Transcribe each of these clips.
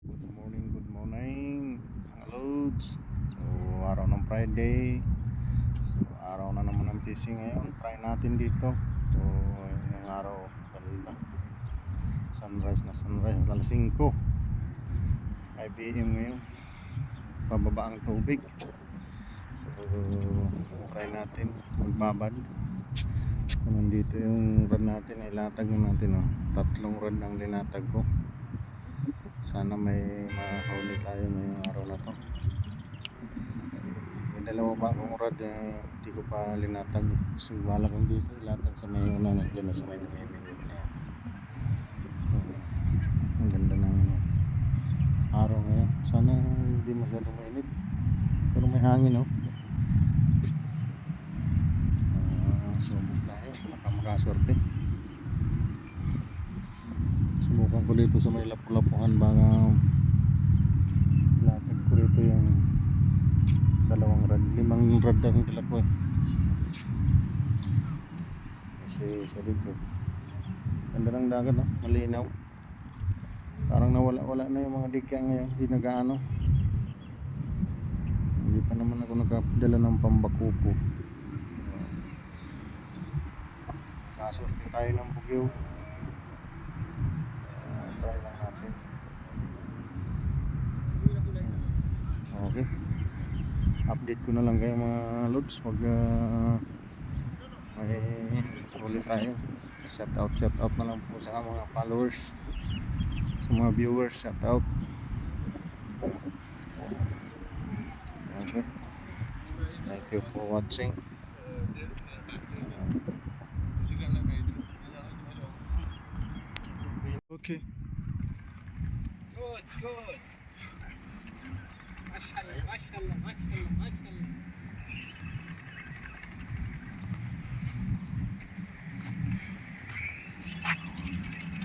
Good morning mga loads. So araw ng Friday. So araw na naman ng fishing ngayon. Try natin dito. So yung araw ganda. Sunrise na sunrise. Alas 5 PM ngayon. Pababa ang tubig. So try natin magbabad. So, nandito yung rod natin. Ilatag na natin. Tatlong rod ang linatag ko. Sana may mahuli tayo ngayong araw na to. May dalawa pa akong rod hindi ko pa linatag. So wala kong dito ilatag sa may una dyan sa may namimingwit na yan. Ang ganda ng araw ngayon. Sana hindi masyadong mainit. Pero may hangin subok tayo. Baka makaswerte. Subukan ko dito sa may lapu-lapuhan. Baka ilatag ko rito yung dalawang rod. 5 rod ang dala ko kasi sa dito ganda ng dagat malinaw. Parang nawala-wala na yung mga dikya ngayon. Hindi nagaano. Hindi pa naman ako nakadala ng pambakuko. Kasorte tayo ng bugyo. Try lang natin. Okay, update ko na lang kayo mga loads pag may ulit tayo. Shout out na lang po sa mga followers, sa mga viewers. Shout out. Okay, thank you for watching. Okay, good. Mashallah.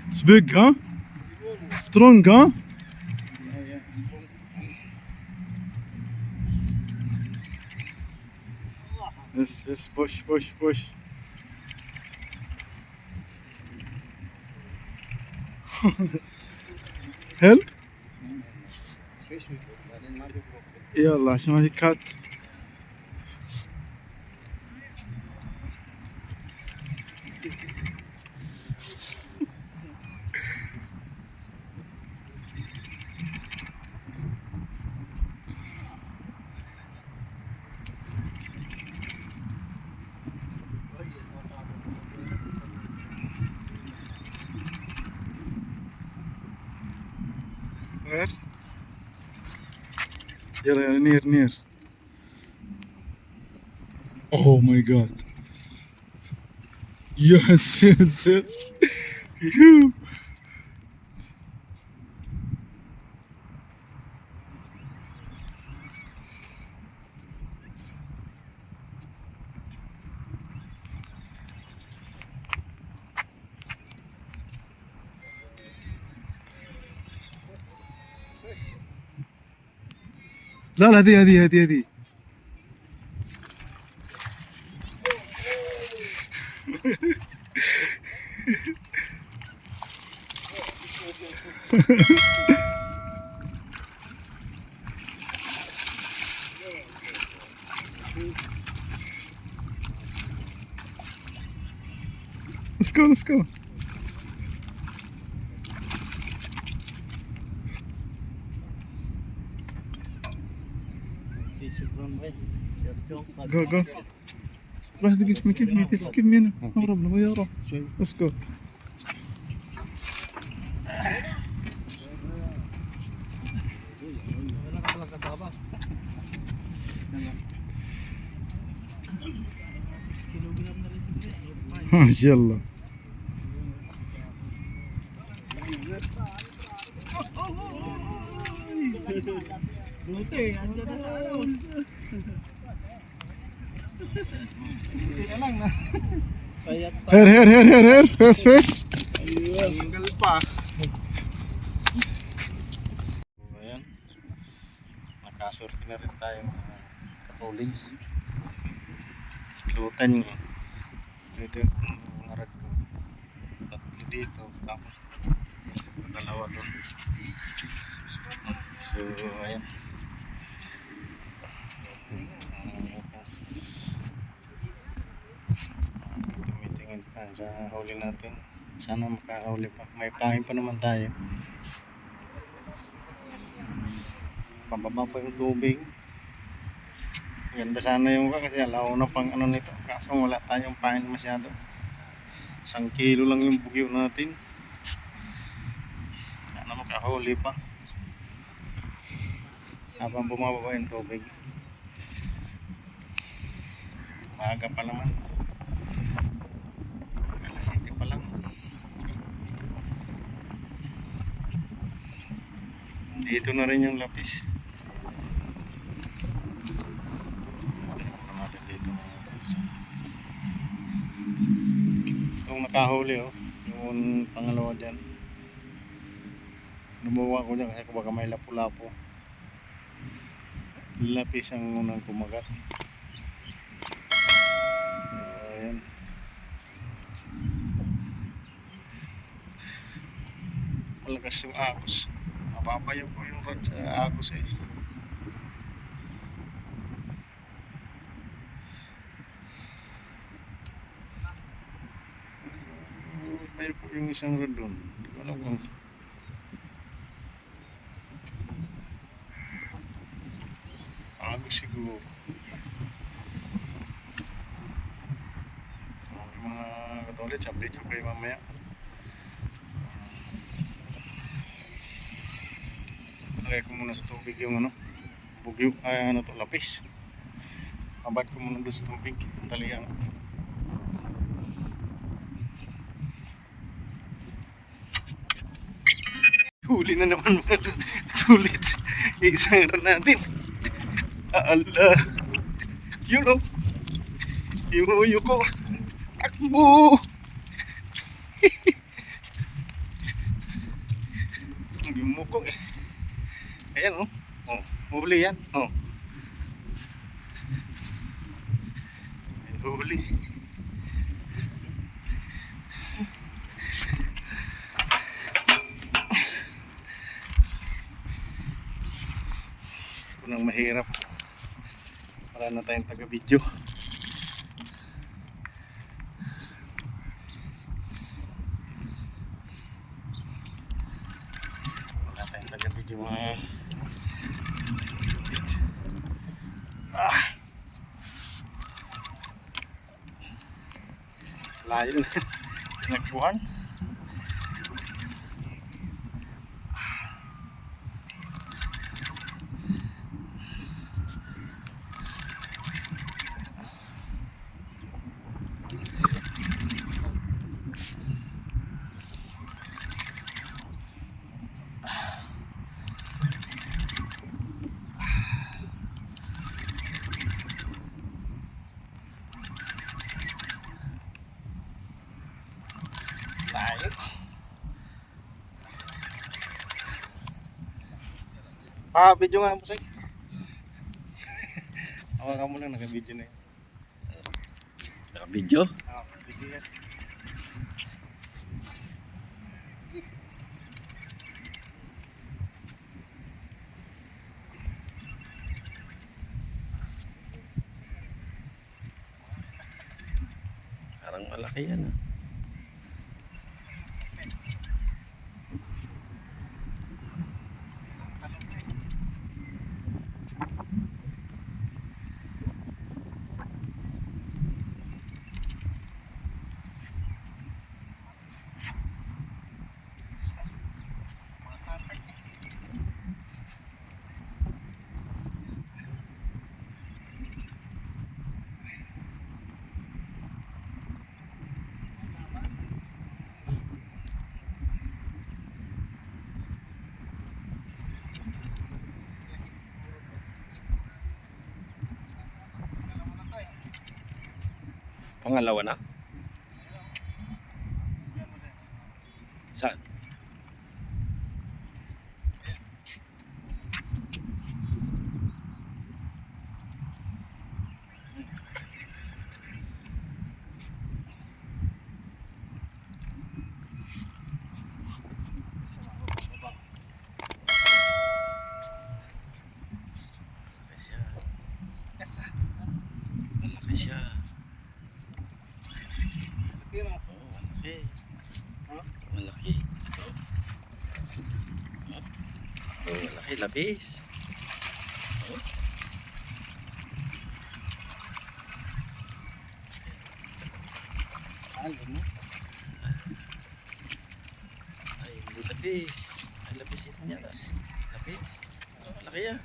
it's big, huh? Strong, huh? Yeah, strong. Yes, push. Help? Swish me, بعدين ما بيبروك. يلا عشان هي كات. Where? يلا near. Oh my god. Yes. Phew. لا هذه Let's go. Go. Right, give me this. Give me no problem. يلا. Let's go. Wala ka palang kasama. 6 kilogram na rin siguro. ما شاء الله. Buti, andyan na sa ano. Buti na lang na. Payat pa. Here. Fish. Tanggal pa. Ayan. Nakasorte na rin tayo mga katuligs. Lutan nyo. Dito yung mga rad ko. Tatlo dito. Tapos dalawa doon. So, ayan. Tumitingin pa sa huli natin. Sana makahuli pa. May pahin pa naman tayo. Pababa pa yung tubig. Ganda sana yung kasi alaw na pang ano nito. Kaso wala tayong pahin masyado. 1 kilo lang yung bugyo natin. Sana makahuli pa. Habang bumababa yung tubig. Maaga pa naman. Alas 7 pa lang. Dito na rin yung lapis. Natin dito itong nakahuli oh. Yung pangalawa dyan. Lumuwa ko dyan kasi baka may lapu-lapo. Lapis ang unang kumagat. So, ayan. Malakas yung agos. Mapapayo ko yung rod sa agos eh. Mapapayo ko yung isang rod doon. Hindi ko alam kung agos siguro. Mga katolit, update ko kayo mamaya. Lagay ko muna sa tubig yung ano, bugyo, ay ano to, lapis. Abad ko muna doon sa tubig, talian. Huli na naman mga tulit. Isang ran natin. Ala. Yun o. Yung uyo ko. Takbo. Yung muko eh. Ayan o. Oh, huli yan. Oh. Huli. Ito nang mahirap. Wala na tayong taga-video. Wala tayong taga-video mga layo na nagbuhan. Layo. Pa-video nga mo sa'yo. Hawakan mo lang, naka-video na yun. Naka-video? Video yan. Parang malaki yan ah. Pangalawa na? Saan? Oh, malaki, labis. Alam mo. Ay, hindi labis. Ay, labis ito niya. Labis. Oh, malaki yan.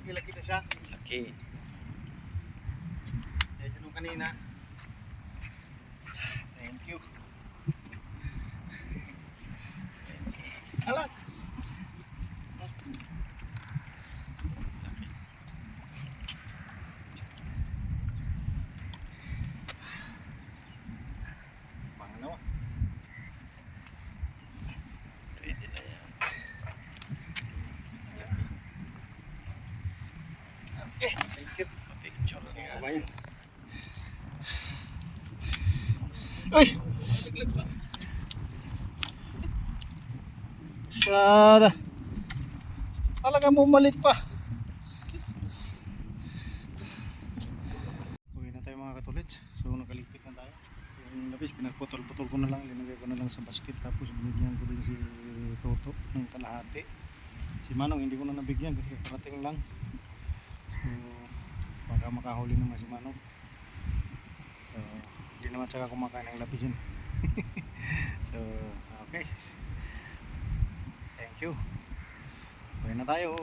Malaki-laki na siya. Laki. Eh, sino kanina? Thank you. Alas! Pangalawa. Pwede na yan. Okay, thank you. Picture na yan. Abay. Ay! Naglag pa. Sada. Talaga bumalik pa. Uwi na tayo mga katulits. So nakalipit na tayo. Yung lapis pinagputol-putol ko na lang. Linagay ko na lang sa basket. Tapos binigyan ko din si Toto ng kalahati. Si Manong hindi ko na nabigyan kasi parating lang. So baka makahuli naman si Manong. So hindi naman saka kumakain ng lapis yun. So okay. Thank you. Uwi na tayo.